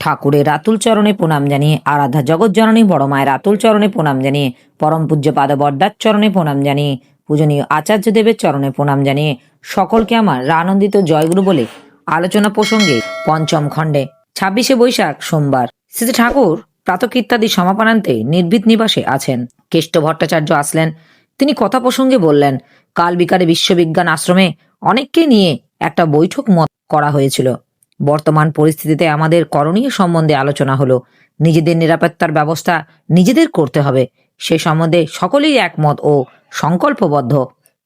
ঠাকুরের আতুল চরণে প্রণাম জানিয়ে, আরাধ্যা জগৎজননী বড় মায়ের আতুল চরণে প্রণাম জানিয়ে, পরম পূজ্য পাদ বরদার চরণে প্রণাম জানিয়ে, পূজনীয় আচার্য দেবের চরণে প্রণাম জানিয়ে সকলকে আমার আনন্দিত জয়গুরু বলে আলোচনা প্রসঙ্গে পঞ্চম খণ্ডে 26শে বৈশাখ সোমবার শ্রী ঠাকুর প্রাতকৃত্যাদি সমাপনান্তে নির্ভীত নিবাসে আছেন। কেষ্ট ভট্টাচার্য আসলেন। তিনি কথা প্রসঙ্গে বললেন, কাল বিকালে বিশ্ববিজ্ঞান আশ্রমে অনেককে নিয়ে একটা বৈঠক মত করা হয়েছিল। বর্তমান পরিস্থিতিতে আমাদের করণীয় সম্বন্ধে আলোচনা হলো। নিজেদের নিরাপত্তার ব্যবস্থা নিজেদের করতে হবে, সে সম্বন্ধে সকলেই একমত ও সংকল্পবদ্ধ।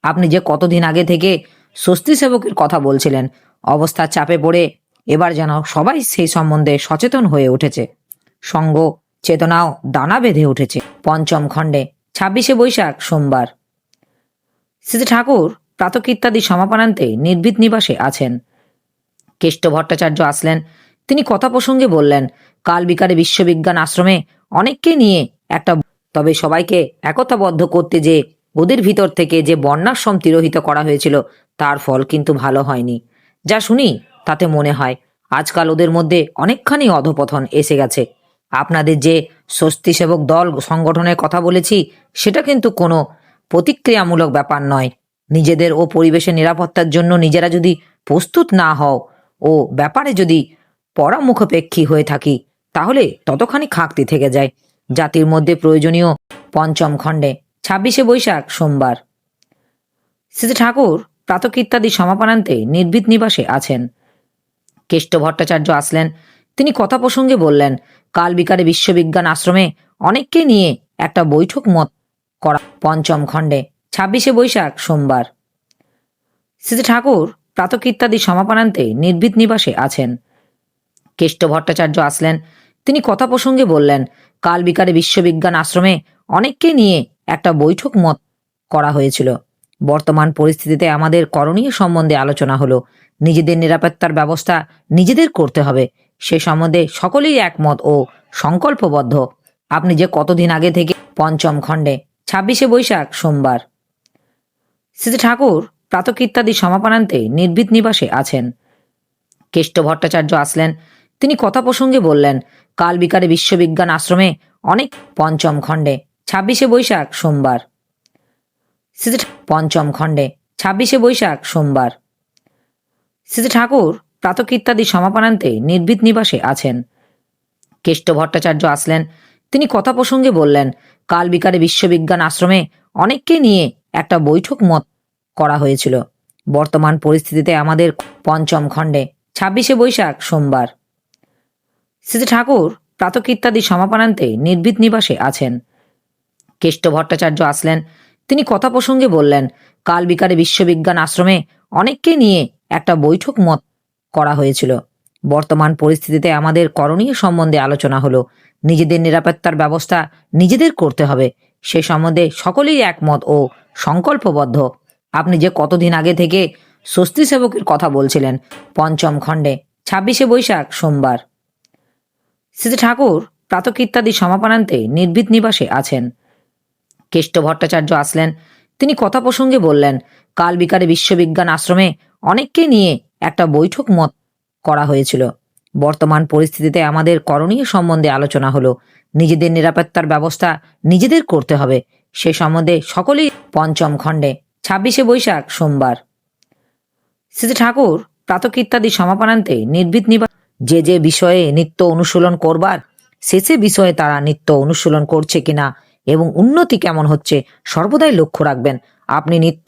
আপনি যে কতদিন আগে থেকে স্বস্তি সেবকের কথা বলছিলেন, অবস্থার চাপে পড়ে এবার যেন সবাই সেই সম্বন্ধে সচেতন হয়ে উঠেছে। সঙ্গ চেতনাও দানা বেঁধে উঠেছে। পঞ্চম খণ্ডে 26শে বৈশাখ সোমবার শ্রী ঠাকুর প্রাতকৃত্যাদি সমাপনান্তে নির্ভীত নিবাসে আছেন। কেষ্ট ভট্টাচার্য আসলেন। তিনি কথা প্রসঙ্গে বললেন, কাল বিকালে বিশ্ববিজ্ঞান আশ্রমে অনেককে নিয়ে একটা, তবে সবাইকে একতাবদ্ধ করতে যে ওদের ভিতর থেকে যে বর্ণাশ্রম তিরোহিত করা হয়েছিল তার ফল কিন্তু ভালো হয়নি। যা শুনি তাতে মনে হয় আজকাল ওদের মধ্যে অনেকখানি অধপতন এসে গেছে। আপনাদের যে স্বস্তি সেবক দল সংগঠনের কথা বলেছি সেটা কিন্তু কোনো প্রতিক্রিয়ামূলক ব্যাপার নয়। নিজেদের ও পরিবেশের নিরাপত্তার জন্য নিজেরা যদি প্রস্তুত না হও ও ব্যাপারে যদি পরামুখপেক্ষী হয়ে থাকি তাহলে ততখানি খাঁকতি থেকে যায়। জাতির মধ্যে প্রয়োজনীয় পঞ্চম খণ্ডে 26শে বৈশাখ সোমবার শ্রী ঠাকুর প্রাতকৃত্যাদি সমাপনান্তে নির্ভীত নিবাসে আছেন। কেষ্ট ভট্টাচার্য আসলেন। তিনি কথা প্রসঙ্গে বললেন, কাল বিকালে বিশ্ববিজ্ঞান আশ্রমে অনেককে নিয়ে একটা বৈঠক মত করা। পঞ্চম খণ্ডে 26শে বৈশাখ সোমবার শ্রী ঠাকুর প্রাতকৃত্যাদি সমাপনান্তে নির্ভীত নিবাসে আছেন। কেষ্ট ভট্টাচার্য আসলেন। তিনি কথা প্রসঙ্গে বললেন, কাল বিকালে বিশ্ববিজ্ঞান আশ্রমে অনেককে নিয়ে একটা বৈঠক মত করা হয়েছিল। বর্তমান পরিস্থিতিতে আমাদের করণীয় সম্বন্ধে আলোচনা হলো। নিজেদের নিরাপত্তার ব্যবস্থা নিজেদের করতে হবে, সে সম্বন্ধে সকলেই একমত ও সংকল্পবদ্ধ। আপনি যে কতদিন আগে থেকে পঞ্চম খণ্ডে 26শে বৈশাখ সোমবার শ্রী ঠাকুর প্রাতকৃত্যাদি সমাপনান্তে নির্ভীত নিবাসে আছেন। কেষ্ট ভট্টাচার্য আসলেন। তিনি কথা প্রসঙ্গে বললেন, কাল বিকালে বিশ্ববিজ্ঞান আশ্রমে অনেক পঞ্চম খণ্ডে 26শে বৈশাখ সোমবার পঞ্চম খণ্ডে 26শে বৈশাখ সোমবার শ্রী ঠাকুর প্রাতকৃত্যাদি সমাপনান্তে নির্ভীত নিবাসে আছেন। কেষ্ট ভট্টাচার্য আসলেন। তিনি কথা প্রসঙ্গে বললেন, কাল বিকালে বিশ্ববিজ্ঞান আশ্রমে অনেককে নিয়ে একটা বৈঠক মত করা হয়েছিল। বর্তমান পরিস্থিতিতে আমাদের পঞ্চম খণ্ডে 26শে বৈশাখ সোমবার শ্রী ঠাকুর প্রাতকৃত্যাদি সমাপনান্তে নির্ভীত নিবাসে আছেন। কেষ্ট ভট্টাচার্য আসলেন। তিনি কথা প্রসঙ্গে বললেন, কাল বিকালে বিশ্ববিজ্ঞান আশ্রমে অনেককে নিয়ে একটা বৈঠক মত করা হয়েছিল। বর্তমান পরিস্থিতিতে আমাদের করণীয় সম্বন্ধে আলোচনা হলো। নিজেদের নিরাপত্তার ব্যবস্থা নিজেদের করতে হবে, সে সম্বন্ধে সকলেই একমত ও সংকল্পবদ্ধ। আপনি যে কতদিন আগে থেকে স্বস্তি সেবকের কথা বলছিলেন। পঞ্চম খণ্ডে 26শে বৈশাখ সোমবার শ্রী ঠাকুর প্রাতকৃত্যাদি সমাপনান্তে নির্ভীত নিবাসে আছেন। কেষ্ট ভট্টাচার্য আসলেন। তিনি কথা প্রসঙ্গে বললেন, কাল বিকালে বিশ্ববিজ্ঞান আশ্রমে অনেককে নিয়ে একটা বৈঠক মত করা হয়েছিল। বর্তমান পরিস্থিতিতে আমাদের করণীয় সম্বন্ধে আলোচনা হলো। নিজেদের নিরাপত্তার ব্যবস্থা নিজেদের করতে হবে, সে সম্বন্ধে সকলেই পঞ্চম খণ্ডে 26শে বৈশাখ সোমবার শ্রী ঠাকুর প্রাতকৃত্যাদি সমাপনান্তে নির্ভীত নিবাস যে যে বিষয়ে নিত্য অনুশীলন করবার সে বিষয়ে তারা নিত্য অনুশীলন করছে কিনা এবং উন্নতি কেমন হচ্ছে সর্বদাই লক্ষ্য রাখবেন। আপনি নিত্য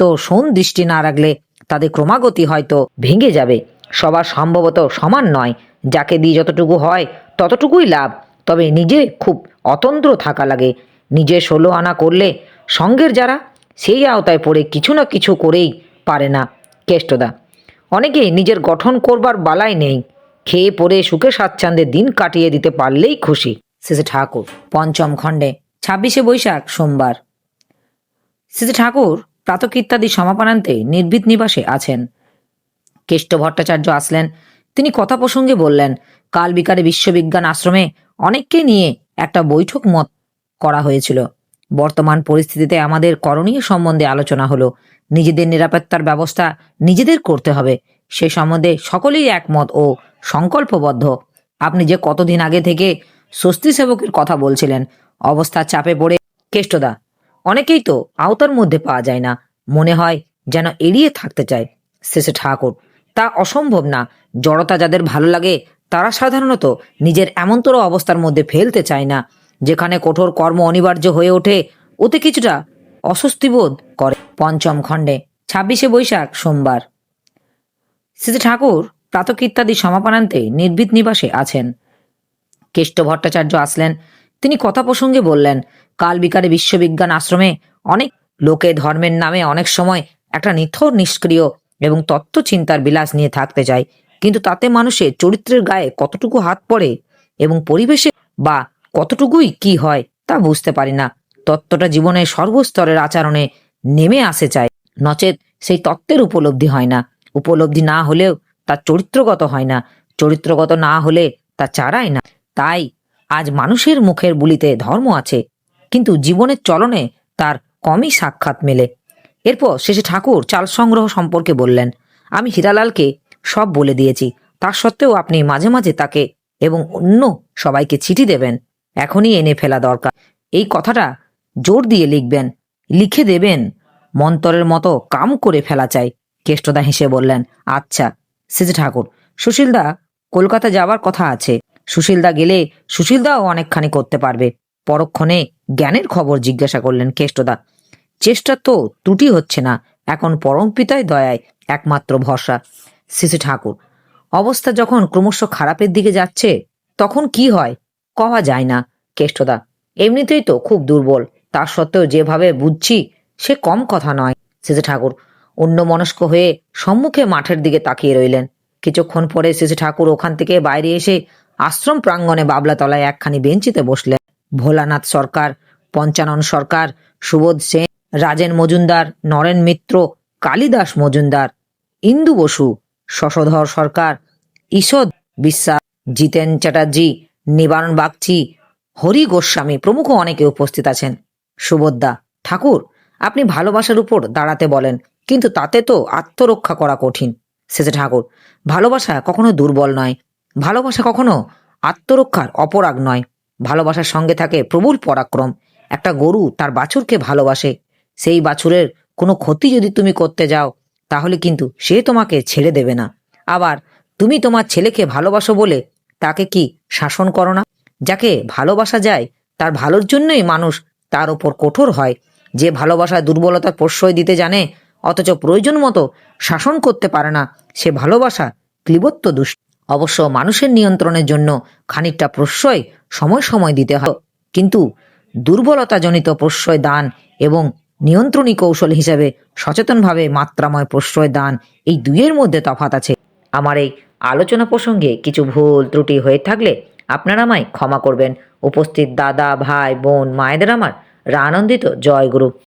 দৃষ্টি না রাখলে তাদের ক্রমাগতি হয়তো ভেঙে যাবে। সবার সম্ভবত সমান নয়, যাকে দিয়ে যতটুকু হয় ততটুকুই লাভ। তবে নিজে খুব অতন্দ্র থাকা লাগে। নিজে 16 আনা করলে সঙ্গের যারা সেই আওতায় পড়ে কিছু না কিছু করেই পারে না। কেষ্টদা, অনেকেই নিজের গঠন করবার বালাই নেই, খেয়ে পড়ে সুখে স্বাচ্ছন্দ্যে দিন কাটিয়ে দিতে পারলেই খুশি। শ্রী ঠাকুর পঞ্চম খণ্ডে 26শে বৈশাখ সোমবার শ্রী ঠাকুর প্রাতকৃত্যাদি সমাপনান্তে নির্ভীত নিবাসে আছেন। কেষ্ট ভট্টাচার্য আসলেন। তিনি কথা প্রসঙ্গে বললেন, কাল বিকালে বিশ্ববিজ্ঞান আশ্রমে অনেককে নিয়ে একটা বৈঠক মত করা হয়েছিল। বর্তমান পরিস্থিতিতে আমাদের করণীয় সম্বন্ধে আলোচনা হলো। নিজেদের নিরাপত্তার ব্যবস্থা নিজেদের করতে হবে, সে সম্বন্ধে সকলেই একমত ও সংকল্পবদ্ধ। আপনি যে কতদিন আগে থেকে স্বস্তি সেবকের কথা বলছিলেন, অবস্থার চাপে পড়ে কেষ্টদা, অনেকেই তো আওতার মধ্যে পাওয়া যায় না, মনে হয় যেন এড়িয়ে থাকতে চায়। শেষে ঠাকুর, তা অসম্ভব না। জড়তা যাদের ভালো লাগে তারা সাধারণত নিজের এমনতর অবস্থার মধ্যে ফেলতে চায় না যেখানে কঠোর কর্ম অনিবার্য হয়ে ওঠে, ওতে কিছুটা অস্বস্তি বোধ করে। পঞ্চম খণ্ডে 26শে বৈশাখ সোমবার। শ্রী ঠাকুর প্রাতক ইত্যাদি সমাপনান্তে নির্ভীত নিবাসে আছেন। কেষ্ট ভট্টাচার্য আসলেন। তিনি কথা প্রসঙ্গে বললেন, কাল বিকালে বিশ্ববিজ্ঞান আশ্রমে অনেক লোকে ধর্মের নামে অনেক সময় একটা নিথর নিষ্ক্রিয় এবং তত্ত্বচিন্তার বিলাস নিয়ে থাকতে চায়, কিন্তু তাতে মানুষের চরিত্রের গায়ে কতটুকু হাত পড়ে এবং পরিবেশে বা কতটুকুই কি হয় তা বুঝতে পারি না। তত্ত্বটা জীবনের সর্বস্তরের আচরণে নেমে আসে চায়, নচেত সেই তত্ত্বের উপলব্ধি হয় না। উপলব্ধি না হলেও তার চরিত্রগত হয় না, চরিত্রগত না হলে তা চারায় না। তাই আজ মানুষের মুখের বুলিতে ধর্ম আছে, কিন্তু জীবনের চলনে তার কমই সাক্ষাৎ মেলে। এরপর শেষে ঠাকুর চাল সংগ্রহ সম্পর্কে বললেন, আমি হীরালালকে সব বলে দিয়েছি, তার সত্ত্বেও আপনি মাঝে মাঝে তাকে এবং অন্য সবাইকে চিঠি দেবেন, এখনই এনে ফেলা দরকার। এই কথাটা জোর দিয়ে লিখবেন, লিখে দেবেন, মন্তরের মতো কাম করে ফেলা চাই। কেষ্টদা হেসে বললেন, আচ্ছা। শেষে ঠাকুর, সুশীলদা কলকাতা যাবার কথা আছে, সুশীলদা গেলে সুশীলদাও অনেকখানি করতে পারবে। পরক্ষণে জ্ঞানের খবর জিজ্ঞাসা করলেন কেষ্টদা। চেষ্টা তো ত্রুটি হচ্ছে না, এখন পরম পিতায় দয়ায় একমাত্র ভরসা। শ্রী ঠাকুর, অবস্থা যখন ক্রমশ খারাপের দিকে যাচ্ছে তখন কি হয় কওয়া যায় না। কেষ্টদা, এমনিতেই তো খুব দুর্বল, তার সত্ত্বেও যেভাবে বুঝছি সে কম কথা নয়। শ্রী ঠাকুর অন্য মনস্ক হয়ে সম্মুখে মাঠের দিকে তাকিয়ে রইলেন। কিছুক্ষণ পরে শ্রী ঠাকুর ওখান থেকে বাইরে এসে আশ্রম প্রাঙ্গণে বাবলাতলায় একখানি বেঞ্চিতে বসলেন। ভোলানাথ সরকার, পঞ্চানন সরকার, সুবোধ সেন, রাজেন মজুমদার, নরেন মিত্র, কালিদাস মজুমদার, ইন্দু বসু, শশধর সরকার, ঈষদ বিশ্বাস, জিতেন চ্যাটার্জি, নিবারণ বাগচি, হরি গোস্বামী প্রমুখ অনেকে উপস্থিত আছেন। সুবোধদা, ঠাকুর আপনি ভালোবাসার উপর দাঁড়াতে বলেন, কিন্তু তাতে তো আত্মরক্ষা করা কঠিন। শেষে ঠাকুর, ভালোবাসা কখনো দুর্বল নয়, ভালোবাসা কখনো আত্মরক্ষার অপরাগ নয়, ভালোবাসার সঙ্গে থাকে প্রবল পরাক্রম। একটা গরু তার বাছুরকে ভালোবাসে, সেই বাছুরের কোনো ক্ষতি যদি তুমি করতে যাও তাহলে কিন্তু সে তোমাকে ছেড়ে দেবে না। আবার তুমি তোমার ছেলেকে ভালোবাসো বলে তাকে কি শাসন করো না? যাকে ভালোবাসা যায় তার ভালোর জন্যই মানুষ তার ওপর কঠোর হয়। যে ভালোবাসা দুর্বলতার প্রশ্রয় দিতে জানে অথচ প্রয়োজন মতো শাসন করতে পারে না, সে ভালোবাসা ক্লীবত্ব দুষ্ট। অবশ্য মানুষের নিয়ন্ত্রণের জন্য খানিকটা প্রশ্রয় সময় সময় দিতে হয়, কিন্তু দুর্বলতাজনিত প্রশ্রয় দান এবং নিয়ন্ত্রণী কৌশল হিসেবে সচেতনভাবে মাত্রাময় প্রশ্রয় দান, এই দুইয়ের মধ্যে তফাৎ আছে। আমার এই আলোচনা প্রসঙ্গে কিছু ভুল ত্রুটি হয়ে থাকলে আপনারা আমায় ক্ষমা করবেন। উপস্থিত দাদা, ভাই, বোন, মায়েদের আমার আনন্দিত জয় গুরু।